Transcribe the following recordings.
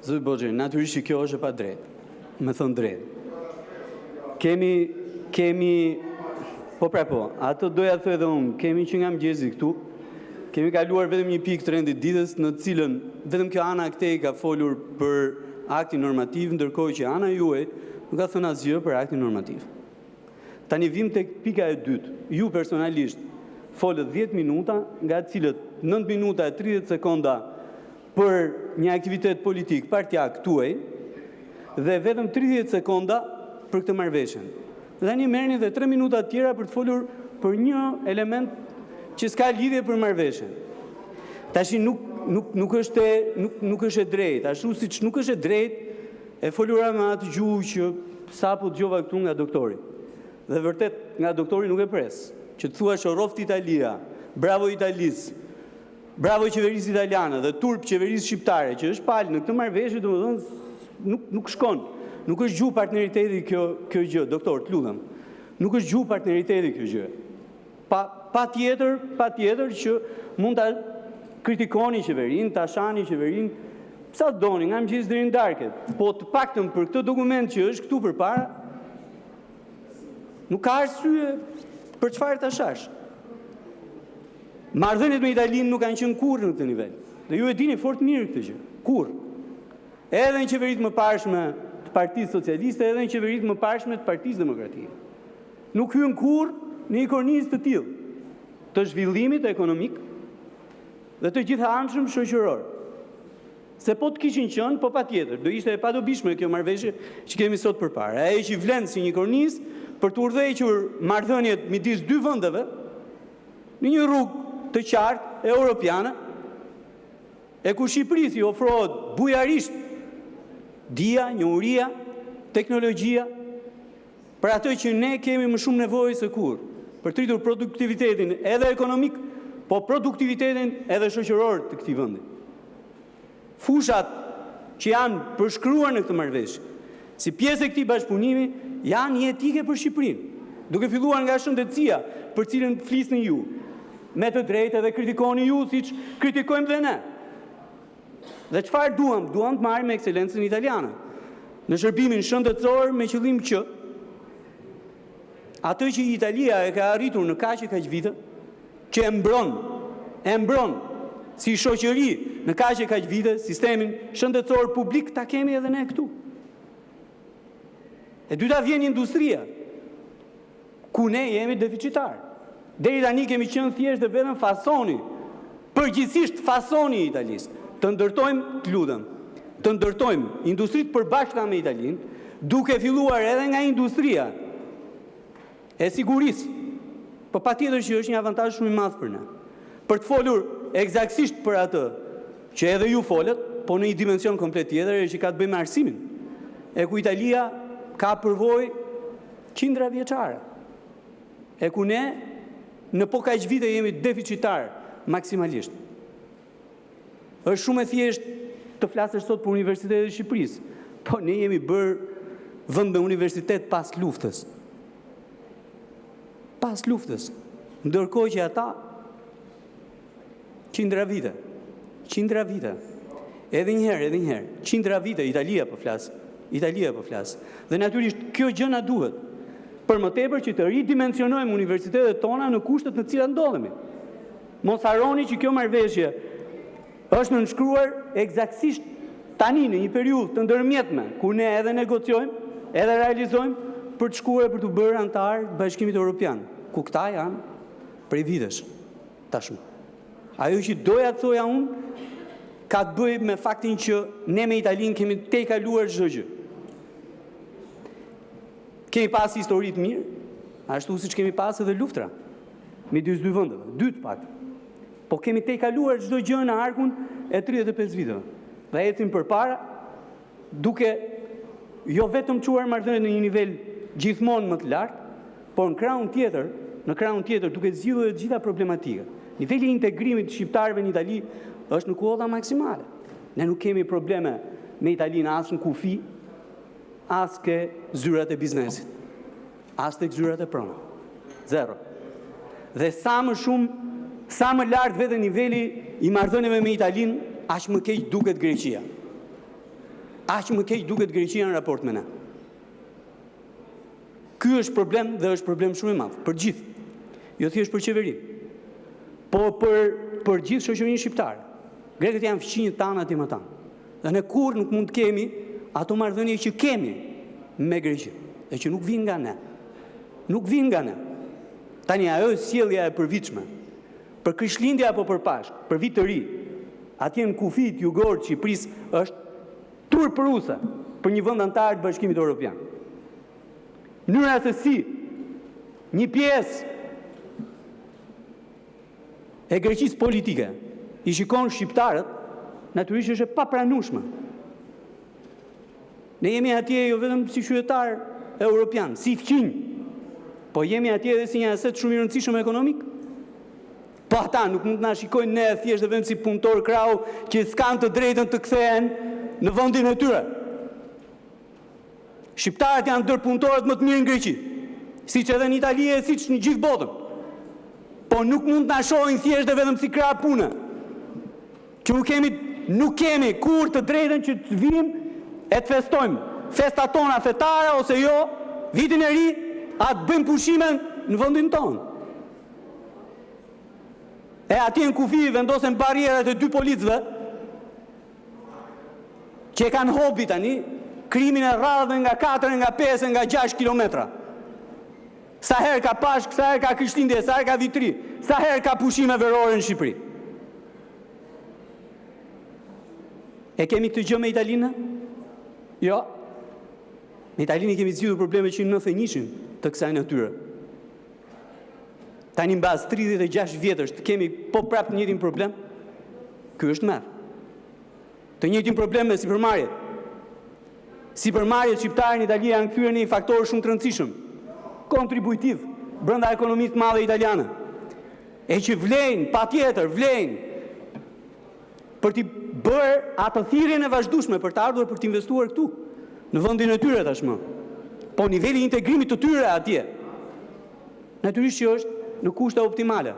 Zoti Boçi, natyrisht që kjo është e pa drejtë, me thënë drejtë. Atë doja të thë edhe unë, kemi që nga mëngjesi këtu, kemi kaluar vetëm një pikë të rendit ditës, në cilën vetëm kjo ana këtej ka folur për aktin normativ, ndërkohë që ana juaj nuk ka thënë asgjë për aktin normativ. Tani vim tek pika e dytë. Ju personalisht folët 10 minuta, nga cilët 9 minuta e 30 sekonda për një aktivitet politik partijak tuaj dhe vetëm 30 sekonda për këtë marrëveshje. Dhe një merrni dhe 3 minuta tjera për të folur për një element që s'ka lidhje për marrëveshjen. Tashi nuk është e drejtë, ashtu siç nuk është e drejtë e folura me atë gjuhë që sapo dëgjova këtu nga doktori. Dhe vërtet nga doktori nuk e pres, që të thua shoroft Italia, bravo Italis, bravo qeverisë italiane dhe turp qeverisë shqiptare, që është palë në këtë marrëveshje, domethënë nuk shkon. Nuk është gjuhë partneriteti kjo gjë, doktor, të lutem. Nuk është gjuhë partneriteti kjo gjë. Pa tjetër që mund ta kritikoni qeverinë, ta shani qeverinë, sa doni, nga mëngjes deri në darkë. Po të paktën për këtë dokument që është këtu përpara, nuk ka arsye për çfarë ta shash. Marrëdhëniet me Italinë nuk kanë qenë kurrë në këtë nivel. Dhe ju e dini fort mirë këtë gjë. Kurrë. Edhe në qeveritë më parshme të Partisë Socialiste, edhe në qeveritë më parshme të Partisë Demokratike. Nuk hyn kurrë në një kornizë të tillë të zhvillimit ekonomik dhe të gjithëanshëm shoqëror. Se po të kishin qenë, po patjetër, do ishte e padobishme kjo marrëveshje që kemi sot përpara. Ai që vlen si një kornizë për të udhëhequr marrëdhëniet midis dy vendeve në një rrugë të qartë europiane, e ku Shqipërisë i ofrohet bujarisht dia, njohuria, teknologjia, për atë që ne kemi më shumë nevojë se kurrë, për të rritur produktivitetin edhe ekonomik, po produktivitetin edhe shoqëror të këtij vendi. Fushat që janë përshkruar në këtë marrëveshje, si pjesë e këtij bashkëpunimi, janë jetike për Shqipërinë, duke filluar nga shëndetësia, për cilën flisni ju. Me të drejtë edhe kritikoni ju, siç kritikojmë dhe ne. Dhe çfarë duam? Duam të marrim me ekselencën italiane në shërbimin shëndetësor, me qëllim që atë që Italia e ka arritur në kaq e kaq vite, që e mbron si shoqëri në kaq e kaq vite sistemin shëndetësor publik, ta kemi edhe ne këtu. E dyta vjen industria, ku ne jemi deficitar. Deri tani kemi qenë thjesht dhe vetëm fasoni, përgjithsisht fasoni i Italisë. Të ndërtojmë, të lutem, të ndërtojmë industritë përbashkëta me Italinë, duke filluar edhe nga industria e sigurisë, po patjetër që është një avantazh shumë i madh për ne. Për të folur eksaktësisht për atë që edhe ju folët, po në një dimension komplet tjetër që ka të bëjë me arsimin, e ku Italia ka përvojë qindra vjeçare, e ku ne në po kaq vite jemi deficitar maksimalisht. Është shumë e thjeshtë të flasësh sot për Universitetin e Shqipërisë, po ne jemi bërë vend me universitet pas luftës. Pas luftës. Ndërkohë që ata qindra vite. Edhe një herë, qindra vite Italia po flas. Dhe natyrisht kjo gjë na duhet. Për më tepër që të ridimensionojmë universitetet tona në kushtet në të cilat ndodhemi. Mos harroni që kjo marrëveshje është nënshkruar eksaktësisht tani në një periudhë të ndërmjetme, ku ne edhe negociojmë, edhe realizojmë për të shkuar për të bërë antar të Bashkimit Evropian, ku këta janë prej vitesh tashmë. Ajo që doja të thoja unë ka të bëjë me faktin që ne me Italinë kemi tejkaluar çdo gjë. Kemi pas histori të mirë, ashtu siç kemi pas edhe luftra midis dy vendeve, dy të paktën. Po kemi tejkaluar çdo gjë në arkun e 35 viteve. Dhe ecim përpara duke jo vetëm çuar marrëdhëniet në një nivel gjithmonë më të lartë, por në krahun tjetër duke zgjidhur të gjitha problematikat. Niveli i integrimit të shqiptarëve në Itali është në kuota maksimale. Ne nuk kemi probleme me Italinë as në kufi, as ke zyrat e biznesit, as tek zyrat e pronave. Zero. Dhe sa më shumë sa më lartë vete niveli i marrëdhënieve me Italinë, aq më keq duket Greqia. Aq më keq duket Greqia në raport me ne. Ky është problem dhe është problem shumë i madh për gjithë. Jo thjesht për qeveri, po për gjithë shoqërinë shqiptare. Grekët janë fëmijët tanë aty më tanë. Dhe ne kurrë nuk mund të kemi ato marrëdhënie që kemi me Greqinë, dhe që nuk vijnë nga ne. Nuk vijnë nga ne. Tani ajo sjellja e përvitshme për Krishtlindje apo për Pashkë, për vit të ri, atje në kufit jugor të Shqipërisë është turpëruese për një vend antar të Bashkimit Evropian. Mënyra se si një pjesë e Greqisë politike i shikon shqiptarët, natyrisht është e papranueshme. Ne jemi atje jo vetëm si qytetar europian, si fqinj, po jemi atje edhe si një aset shumë i rëndësishëm ekonomik. Po ata nuk mund të na shikojnë ne thjesht vetëm si punëtor krau që s'kan të drejtën të kthehen në vendin e tyre. Shqiptarët janë ndër punëtorët më të mirë në Greqi, siç edhe në Itali e siç në gjithë botën. Po nuk mund të na shohin thjesht vetëm si krah pune. Që nuk kemi kur të drejtën që të vim e të festojmë festat tona fetare ose jo, vitin e ri, atë bëjmë pushime në vendin tonë. E atje në kufi vendosen barierat e 2 policëve që e kanë hobi tani krimin e rradhë nga 4, nga 5, nga 6 kilometra. Sa herë ka Pashkë, sa herë ka Krishtlindje, sa herë ka vitri, sa herë ka pushime verore në Shqipëri. E kemi këtë gjë me Italinë? Jo. Me Italinë kemi zgjidhur probleme që në 91-shin të kësaj natyre. Tani mbas 36 vjetësh të kemi po prapë të njëjtin problem. Ky është merr. Të njëjtin problem me sipërmarrjet. Sipërmarrjet shqiptare në Itali janë kthyer në një faktor shumë të rëndësishëm, kontribuitiv brenda ekonomisë të madhe italiane. E që vlejnë, patjetër, vlejnë për t'i bërë atë thirrjen e vazhdueshme për të ardhur për të investuar këtu, në vendin e tyre tashmë. Po niveli i integrimit të tyre atje, natyrisht që është në kushte optimale.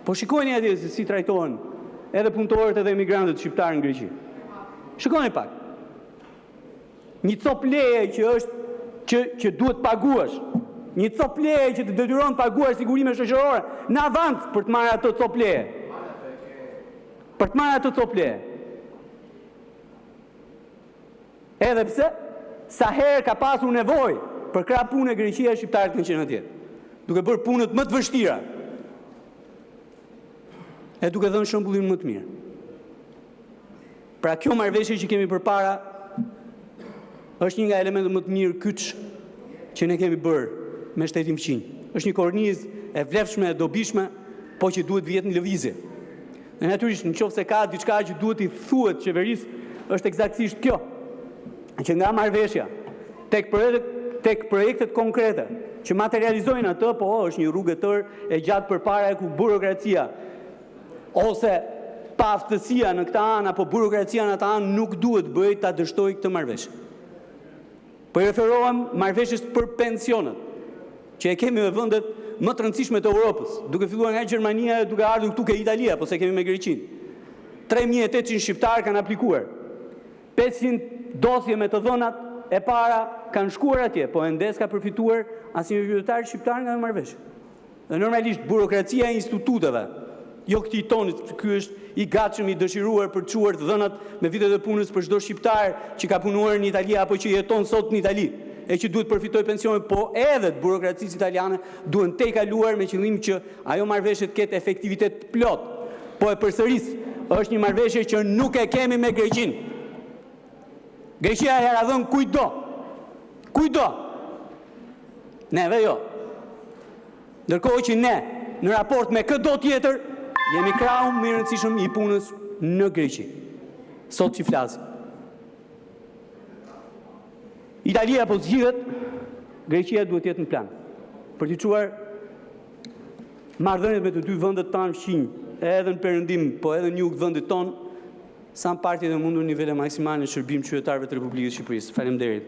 Po shikojeni atje si trajtohen edhe punëtorët edhe emigrantët shqiptarë në Greqi. Shikoni pak. Një cop leje që duhet paguash, një cop leje që të detyron paguash sigurime shoqërore në avans për të marrë ato cop leje. Për të marrë ato cop leje. Edhe pse sa herë ka pasur nevojë për krah punë Greqia, shqiptarët kanë qenë atje, duke bërë punët më të vështira e duke dhënë shembullin më të mirë. Pra kjo marrëveshje që kemi përpara është një nga elementet më të mirë kyç që ne kemi bërë me shtetin fqinj. Është një kornizë e vlefshme, e dobishme, po që duhet vjetë në lëvizje. Dhe natyrisht nëse ka diçka që duhet i thuhet qeverisë, është eksaktësisht kjo. Që nga marrëveshja tek projektet konkrete që materializojnë atë, po është një rrugë e tërë e gjatë përpara ku burokracia ose paaftësia në këtë anë apo burokracia në atë anë nuk duhet bëj ta dështoj këtë marrëveshje. Po i referohem marrëveshjes për pensionet, që e kemi me vendet më të rëndësishme të Europës, duke filluar nga Gjermania e duke ardhur këtu ke Italia, po se kemi me Greqinë. 3800 shqiptarë kanë aplikuar. 500 dosje me të dhënat e para kanë shkuar atje, po ende s'ka përfituar asnjë qytetar shqiptar nga marrëveshja. Dhe normalisht burokracia e instituteve, jo këtij tonit, ky është i gatshëm, i dëshiruar për të çuar të dhënat me vitet e punës për çdo shqiptar që ka punuar në Itali apo që jeton sot në Itali e që duhet përfitoj pensione, po edhe të burokracisë italiane duhen te kaluar me qëllim që ajo marrëveshje të ketë efektivitet plot. Po e përsëris, është një marrëveshje që nuk e kemi me Greqinë. Greqia e ka dhënë kujdo. Neve jo. Ndërkohë që ne, në raport me këdo tjetër, jemi krau më i rëndësishëm i punës në Greqi. Sot që flasim. Italia po zgjidhet, Greqia duhet jetë në plan. Për t'i çuar marrëdhëniet me të dy vendet tanë fqinj, edhe në perëndim, po edhe në jug vendit tonë, sa në partjet e mundur nivele maksimale në shërbim qytetarëve të Republikës Shqipërisë. Faleminderit.